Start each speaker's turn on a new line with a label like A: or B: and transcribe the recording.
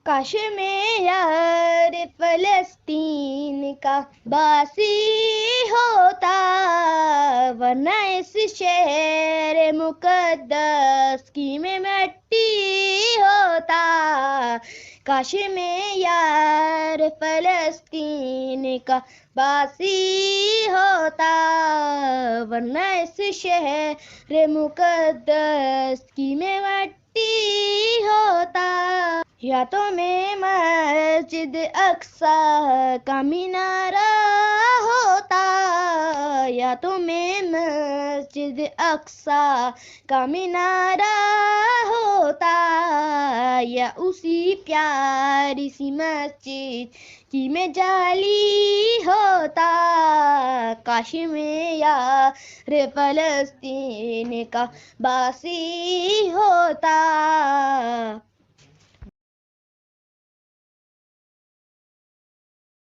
A: کاش میں یار فلسطین کا باسی ہوتا، ورنہ اس شہر مقدس کی میں مٹی ہوتا۔ کاش میں یار فلسطین کا باسی ہوتا، ورنہ اس شہر مقدس کی میں مٹی ہوتا۔ یا تو میں مسجد اقصی کا مینارہ ہوتا، یا تو میں مسجد اقصی کا مینارہ ہوتا، یا اسی پیاری سی مسجد کی میں جالی ہوتا۔ کاش میں یار فلسطین کا باسی ہوتا۔